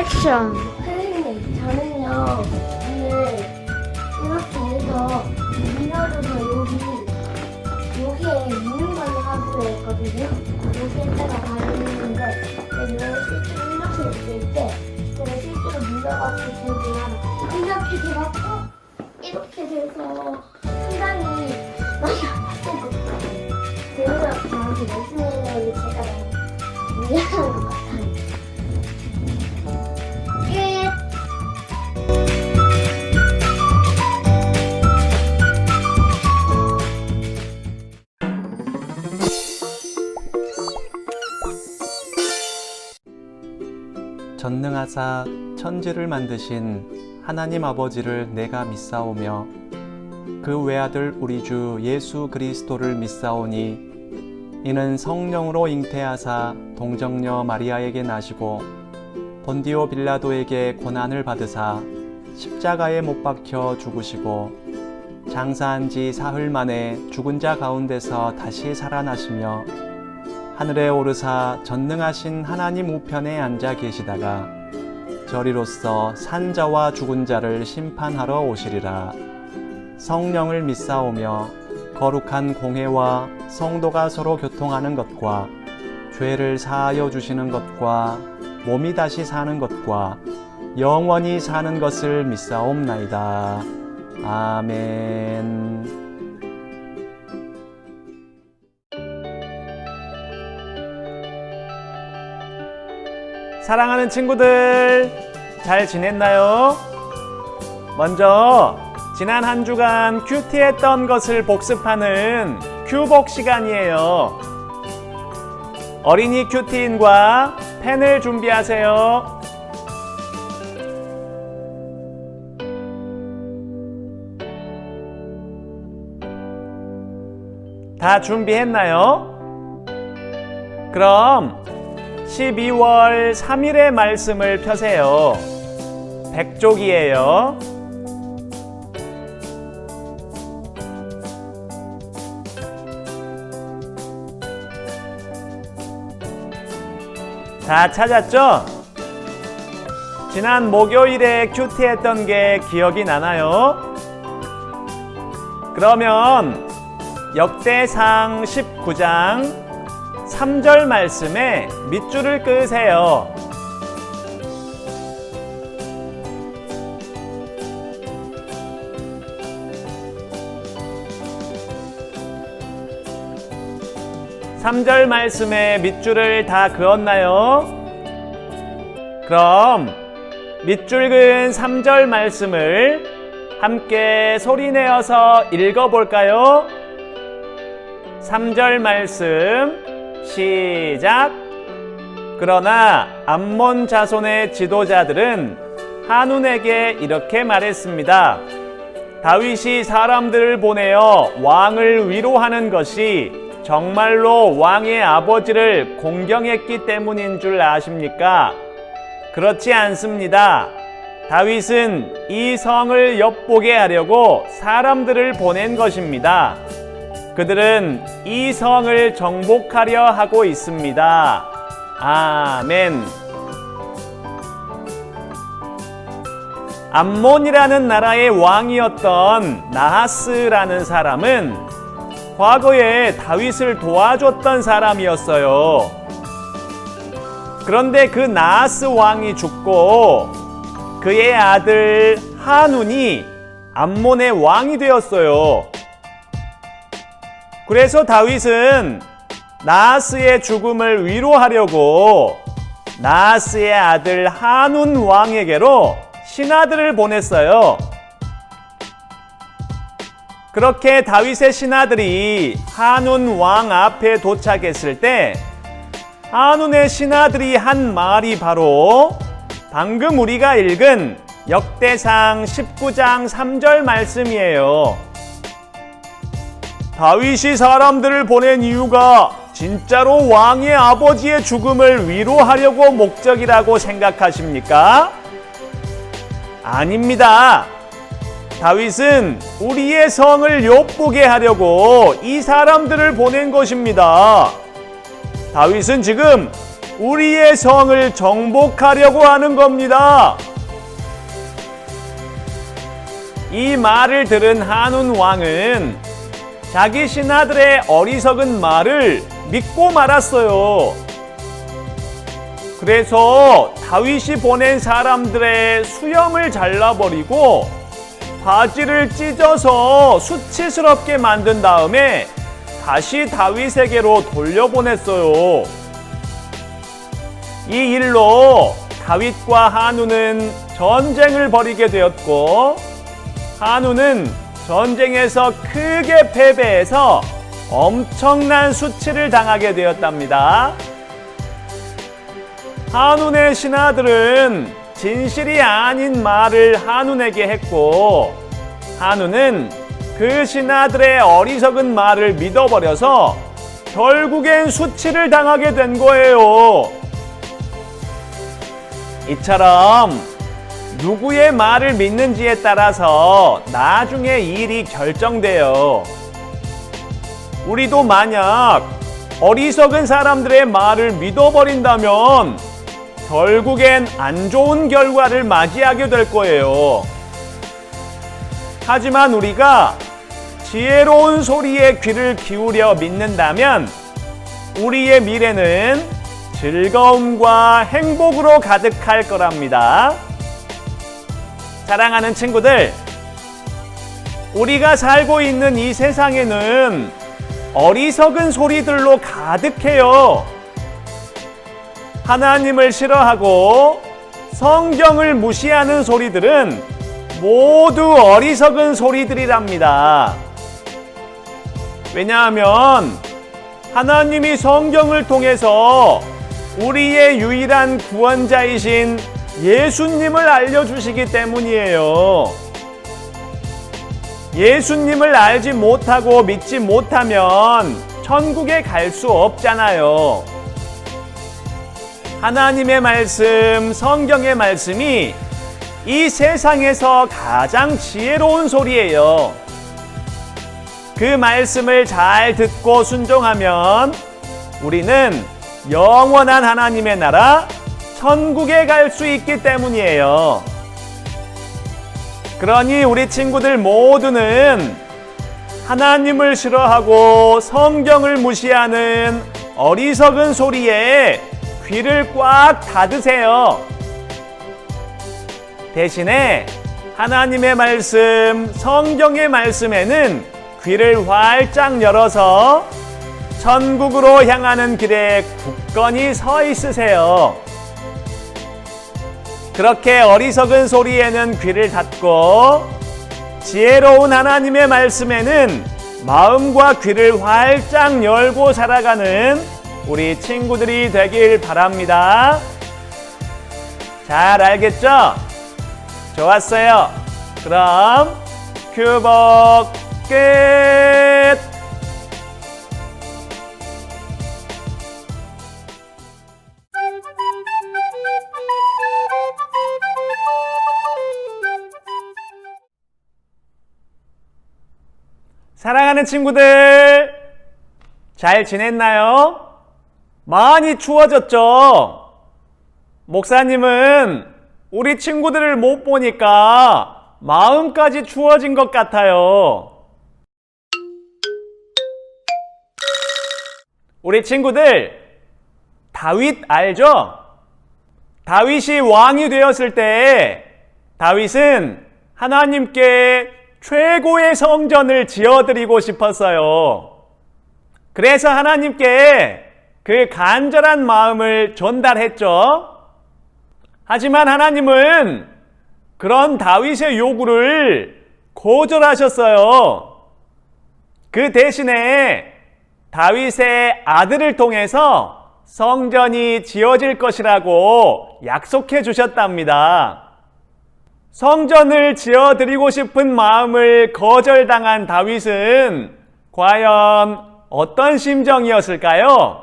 액션. 선생님, 저는요 오늘 이렇게 해서 밀어줘서 여기에 있는 걸로 하기로 했거든요. 여기에다가 바르는데 실제로 이렇게 했을 때 제가 실제로 밀어가지고 되면 이렇게 돼갖고 이렇게 돼서 상당히 많이 아팠던 것 같아요. 그래서 저한테 말씀해주는 제가 너무 미안한 것 같아요. 전능하사 천지를 만드신 하나님 아버지를 내가 믿사오며 그 외아들 우리 주 예수 그리스도를 믿사오니 이는 성령으로 잉태하사 동정녀 마리아에게 나시고 본디오 빌라도에게 고난을 받으사 십자가에 못 박혀 죽으시고 장사한 지 사흘 만에 죽은 자 가운데서 다시 살아나시며 하늘에 오르사 전능하신 하나님 우편에 앉아 계시다가 저리로서 산 자와 죽은 자를 심판하러 오시리라. 성령을 믿사오며 거룩한 공회와 성도가 서로 교통하는 것과 죄를 사하여 주시는 것과 몸이 다시 사는 것과 영원히 사는 것을 믿사옵나이다. 아멘. 사랑하는 친구들, 잘 지냈나요? 먼저 지난 한 주간 큐티했던 것을 복습하는 큐복 시간이에요. 어린이 큐티인과 펜을 준비하세요. 다 준비했나요? 그럼 12월 3일의 말씀을 펴세요. 백족이에요. 다 찾았죠? 지난 목요일에 큐티했던 게 기억이 나나요? 그러면 역대상 19장 3절 말씀에 밑줄을 그으세요. 삼절 말씀에 밑줄을 다 그었나요? 그럼 밑줄 그은 3절 말씀을 함께 소리내어서 읽어볼까요? 3절 말씀 시작. 그러나 암몬 자손의 지도자들은 한운에게 이렇게 말했습니다. 다윗이 사람들을 보내어 왕을 위로하는 것이 정말로 왕의 아버지를 공경했기 때문인 줄 아십니까? 그렇지 않습니다. 다윗은 이 성을 엿보게 하려고 사람들을 보낸 것입니다. 그들은 이 성을 정복하려 하고 있습니다. 아멘. 암몬이라는 나라의 왕이었던 나하스라는 사람은 과거에 다윗을 도와줬던 사람이었어요. 그런데 그 나하스 왕이 죽고 그의 아들 한운이 암몬의 왕이 되었어요. 그래서 다윗은 나하스의 죽음을 위로하려고 나하스의 아들 한운 왕에게로 신하들을 보냈어요. 그렇게 다윗의 신하들이 한운 왕 앞에 도착했을 때 한운의 신하들이 한 말이 바로 방금 우리가 읽은 역대상 19장 3절 말씀이에요. 다윗이 사람들을 보낸 이유가 진짜로 왕의 아버지의 죽음을 위로하려고 목적이라고 생각하십니까? 아닙니다. 다윗은 우리의 성을 엿보게 하려고 이 사람들을 보낸 것입니다. 다윗은 지금 우리의 성을 정복하려고 하는 겁니다. 이 말을 들은 한운 왕은 자기 신하들의 어리석은 말을 믿고 말았어요. 그래서 다윗이 보낸 사람들의 수염을 잘라버리고 바지를 찢어서 수치스럽게 만든 다음에 다시 다윗에게로 돌려보냈어요. 이 일로 다윗과 한운은 전쟁을 벌이게 되었고, 한운은 전쟁에서 크게 패배해서 엄청난 수치를 당하게 되었답니다. 한운의 신하들은 진실이 아닌 말을 한운에게 했고, 한운은 그 신하들의 어리석은 말을 믿어버려서 결국엔 수치를 당하게 된 거예요. 이처럼 누구의 말을 믿는지에 따라서 나중에 일이 결정돼요. 우리도 만약 어리석은 사람들의 말을 믿어버린다면 결국엔 안 좋은 결과를 맞이하게 될 거예요. 하지만 우리가 지혜로운 소리에 귀를 기울여 믿는다면 우리의 미래는 즐거움과 행복으로 가득할 거랍니다. 사랑하는 친구들, 우리가 살고 있는 이 세상에는 어리석은 소리들로 가득해요. 하나님을 싫어하고 성경을 무시하는 소리들은 모두 어리석은 소리들이랍니다. 왜냐하면 하나님이 성경을 통해서 우리의 유일한 구원자이신 예수님을 알려주시기 때문이에요. 예수님을 알지 못하고 믿지 못하면 천국에 갈 수 없잖아요. 하나님의 말씀, 성경의 말씀이 이 세상에서 가장 지혜로운 소리예요. 그 말씀을 잘 듣고 순종하면 우리는 영원한 하나님의 나라, 천국에 갈 수 있기 때문이에요. 그러니 우리 친구들 모두는 하나님을 싫어하고 성경을 무시하는 어리석은 소리에 귀를 꽉 닫으세요. 대신에 하나님의 말씀, 성경의 말씀에는 귀를 활짝 열어서 천국으로 향하는 길에 굳건히 서 있으세요. 그렇게 어리석은 소리에는 귀를 닫고 지혜로운 하나님의 말씀에는 마음과 귀를 활짝 열고 살아가는 우리 친구들이 되길 바랍니다. 잘 알겠죠? 좋았어요. 그럼 큐복 끝! 사랑하는 친구들, 잘 지냈나요? 많이 추워졌죠? 목사님은 우리 친구들을 못 보니까 마음까지 추워진 것 같아요. 우리 친구들, 다윗 알죠? 다윗이 왕이 되었을 때 다윗은 하나님께 최고의 성전을 지어드리고 싶었어요. 그래서 하나님께 그 간절한 마음을 전달했죠. 하지만 하나님은 그런 다윗의 요구를 거절하셨어요. 그 대신에 다윗의 아들을 통해서 성전이 지어질 것이라고 약속해 주셨답니다. 성전을 지어드리고 싶은 마음을 거절당한 다윗은 과연 어떤 심정이었을까요?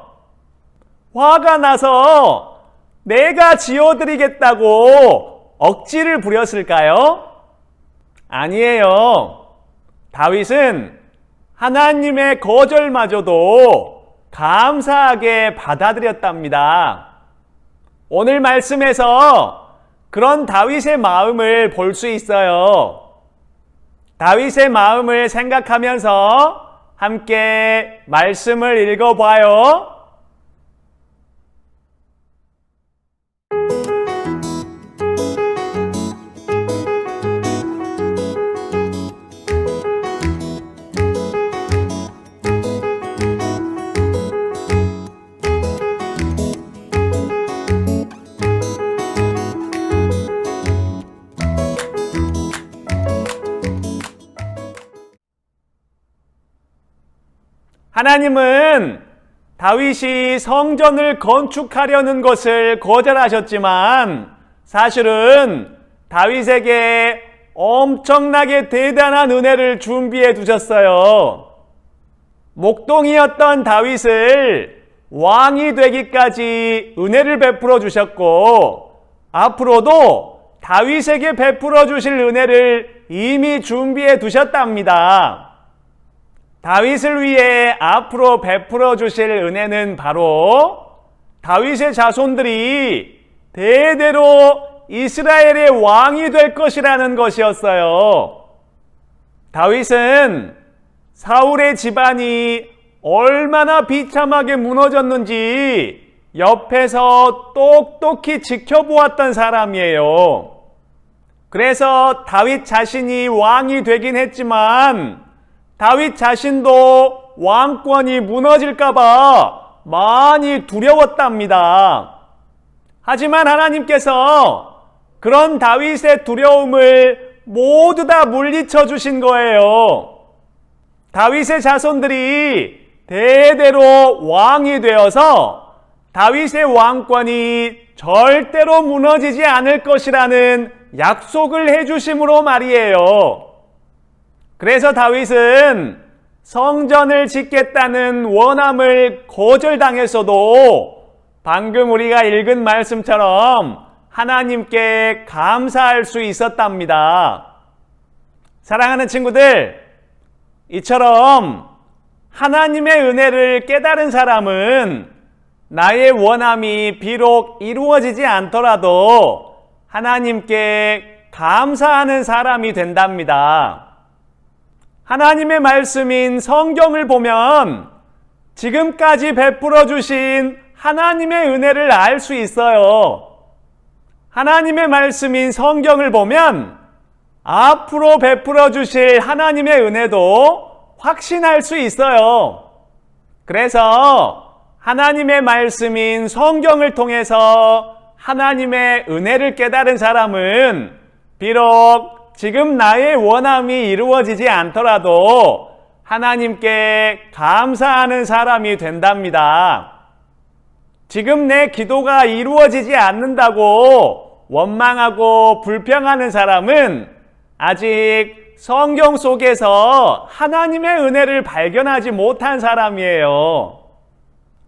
화가 나서 내가 지어드리겠다고 억지를 부렸을까요? 아니에요. 다윗은 하나님의 거절마저도 감사하게 받아들였답니다. 오늘 말씀에서 그런 다윗의 마음을 볼 수 있어요. 다윗의 마음을 생각하면서 함께 말씀을 읽어봐요. 하나님은 다윗이 성전을 건축하려는 것을 거절하셨지만 사실은 다윗에게 엄청나게 대단한 은혜를 준비해 두셨어요. 목동이었던 다윗을 왕이 되기까지 은혜를 베풀어 주셨고 앞으로도 다윗에게 베풀어 주실 은혜를 이미 준비해 두셨답니다. 다윗을 위해 앞으로 베풀어 주실 은혜는 바로 다윗의 자손들이 대대로 이스라엘의 왕이 될 것이라는 것이었어요. 다윗은 사울의 집안이 얼마나 비참하게 무너졌는지 옆에서 똑똑히 지켜보았던 사람이에요. 그래서 다윗 자신이 왕이 되긴 했지만 다윗 자신도 왕권이 무너질까봐 많이 두려웠답니다. 하지만 하나님께서 그런 다윗의 두려움을 모두 다 물리쳐 주신 거예요. 다윗의 자손들이 대대로 왕이 되어서 다윗의 왕권이 절대로 무너지지 않을 것이라는 약속을 해주심으로 말이에요. 그래서 다윗은 성전을 짓겠다는 원함을 거절당했어도 방금 우리가 읽은 말씀처럼 하나님께 감사할 수 있었답니다. 사랑하는 친구들, 이처럼 하나님의 은혜를 깨달은 사람은 나의 원함이 비록 이루어지지 않더라도 하나님께 감사하는 사람이 된답니다. 하나님의 말씀인 성경을 보면 지금까지 베풀어 주신 하나님의 은혜를 알 수 있어요. 하나님의 말씀인 성경을 보면 앞으로 베풀어 주실 하나님의 은혜도 확신할 수 있어요. 그래서 하나님의 말씀인 성경을 통해서 하나님의 은혜를 깨달은 사람은 비록 지금 나의 원함이 이루어지지 않더라도 하나님께 감사하는 사람이 된답니다. 지금 내 기도가 이루어지지 않는다고 원망하고 불평하는 사람은 아직 성경 속에서 하나님의 은혜를 발견하지 못한 사람이에요.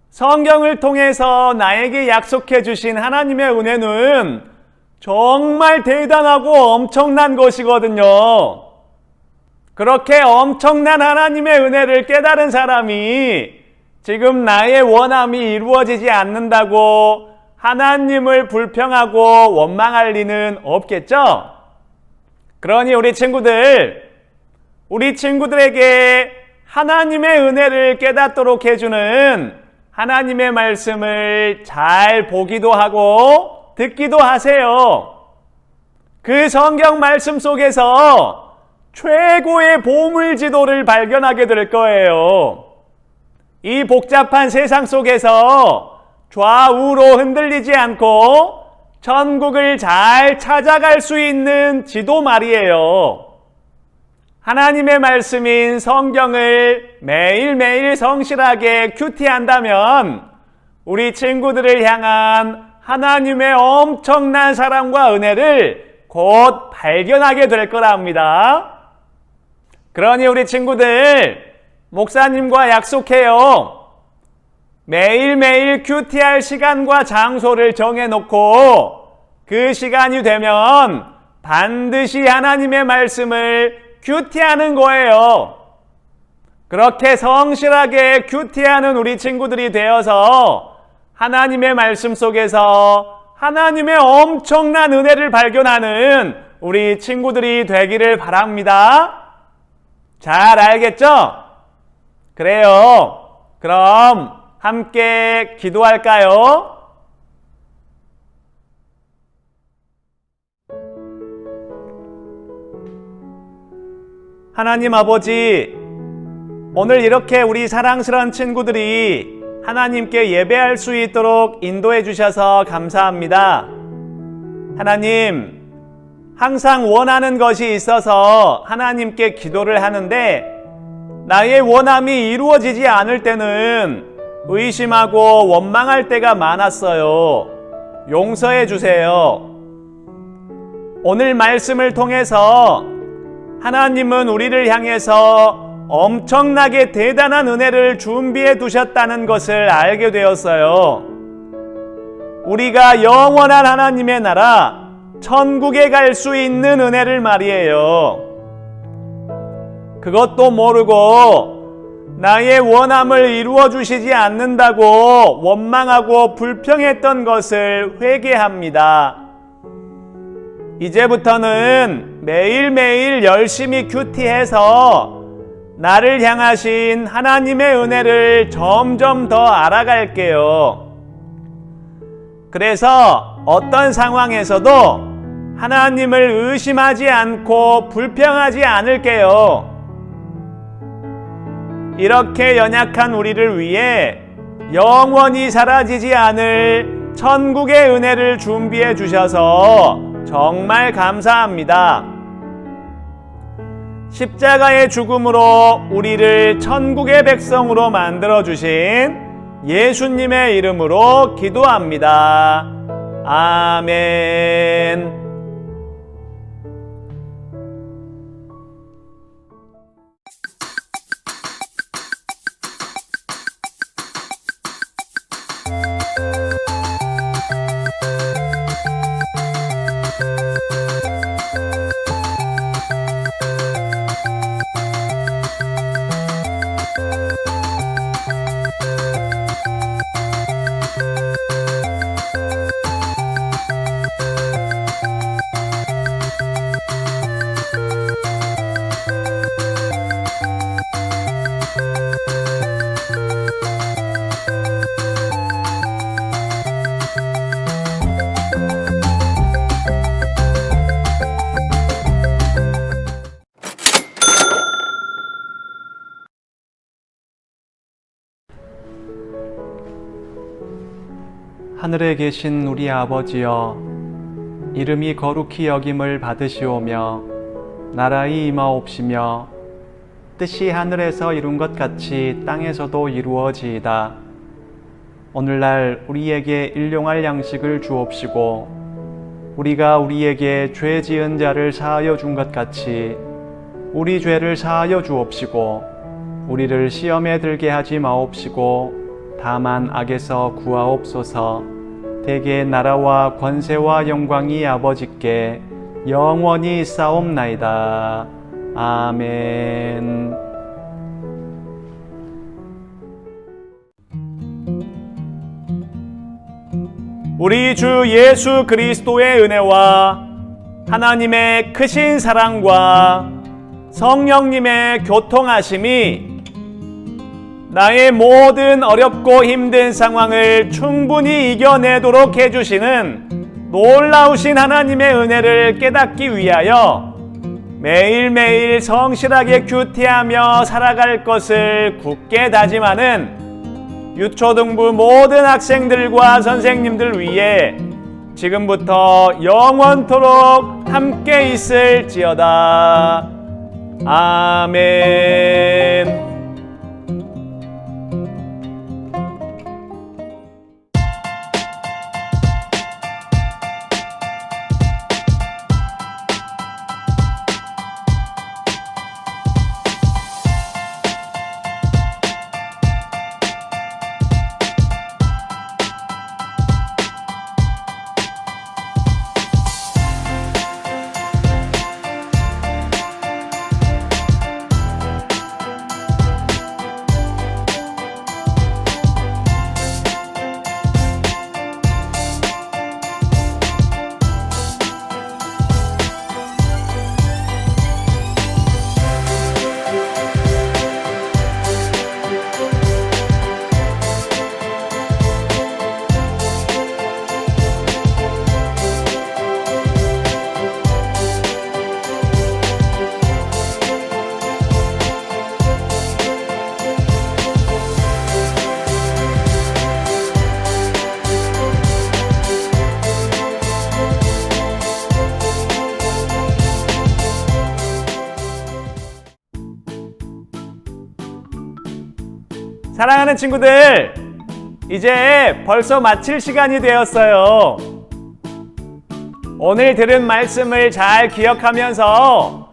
성경을 통해서 나에게 약속해 주신 하나님의 은혜는 정말 대단하고 엄청난 것이거든요. 그렇게 엄청난 하나님의 은혜를 깨달은 사람이 지금 나의 원함이 이루어지지 않는다고 하나님을 불평하고 원망할 리는 없겠죠? 그러니 우리 친구들에게 하나님의 은혜를 깨닫도록 해주는 하나님의 말씀을 잘 보기도 하고 듣기도 하세요. 그 성경 말씀 속에서 최고의 보물지도를 발견하게 될 거예요. 이 복잡한 세상 속에서 좌우로 흔들리지 않고 천국을 잘 찾아갈 수 있는 지도 말이에요. 하나님의 말씀인 성경을 매일매일 성실하게 큐티한다면 우리 친구들을 향한 하나님의 엄청난 사랑과 은혜를 곧 발견하게 될 거랍니다. 그러니 우리 친구들, 목사님과 약속해요. 매일매일 큐티할 시간과 장소를 정해놓고 그 시간이 되면 반드시 하나님의 말씀을 큐티하는 거예요. 그렇게 성실하게 큐티하는 우리 친구들이 되어서 하나님의 말씀 속에서 하나님의 엄청난 은혜를 발견하는 우리 친구들이 되기를 바랍니다. 잘 알겠죠? 그래요. 그럼 함께 기도할까요? 하나님 아버지, 오늘 이렇게 우리 사랑스러운 친구들이 하나님께 예배할 수 있도록 인도해 주셔서 감사합니다. 하나님, 항상 원하는 것이 있어서 하나님께 기도를 하는데 나의 원함이 이루어지지 않을 때는 의심하고 원망할 때가 많았어요. 용서해 주세요. 오늘 말씀을 통해서 하나님은 우리를 향해서 엄청나게 대단한 은혜를 준비해 두셨다는 것을 알게 되었어요. 우리가 영원한 하나님의 나라, 천국에 갈 수 있는 은혜를 말이에요. 그것도 모르고 나의 원함을 이루어 주시지 않는다고 원망하고 불평했던 것을 회개합니다. 이제부터는 매일매일 열심히 큐티해서 나를 향하신 하나님의 은혜를 점점 더 알아갈게요. 그래서 어떤 상황에서도 하나님을 의심하지 않고 불평하지 않을게요. 이렇게 연약한 우리를 위해 영원히 사라지지 않을 천국의 은혜를 준비해 주셔서 정말 감사합니다. 십자가의 죽음으로 우리를 천국의 백성으로 만들어주신 예수님의 이름으로 기도합니다. 아멘. 하늘에 계신 우리 아버지여, 이름이 거룩히 여김을 받으시오며 나라의 임하옵시며 뜻이 하늘에서 이룬 것 같이 땅에서도 이루어지이다. 오늘날 우리에게 일용할 양식을 주옵시고 우리가 우리에게 죄 지은 자를 사하여 준 것 같이 우리 죄를 사하여 주옵시고 우리를 시험에 들게 하지 마옵시고 다만 악에서 구하옵소서. 대개 나라와 권세와 영광이 아버지께 영원히 있사옵나이다. 아멘. 우리 주 예수 그리스도의 은혜와 하나님의 크신 사랑과 성령님의 교통하심이 나의 모든 어렵고 힘든 상황을 충분히 이겨내도록 해주시는 놀라우신 하나님의 은혜를 깨닫기 위하여 매일매일 성실하게 큐티하며 살아갈 것을 굳게 다짐하는 유초등부 모든 학생들과 선생님들 위해 지금부터 영원토록 함께 있을지어다. 아멘. 사랑하는 친구들, 이제 벌써 마칠 시간이 되었어요. 오늘 들은 말씀을 잘 기억하면서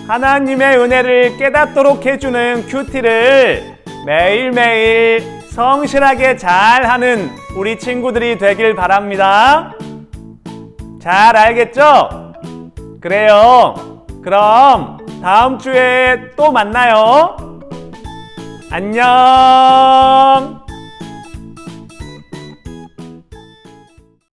하나님의 은혜를 깨닫도록 해주는 큐티를 매일매일 성실하게 잘하는 우리 친구들이 되길 바랍니다. 잘 알겠죠? 그래요. 그럼 다음 주에 또 만나요. 안녕.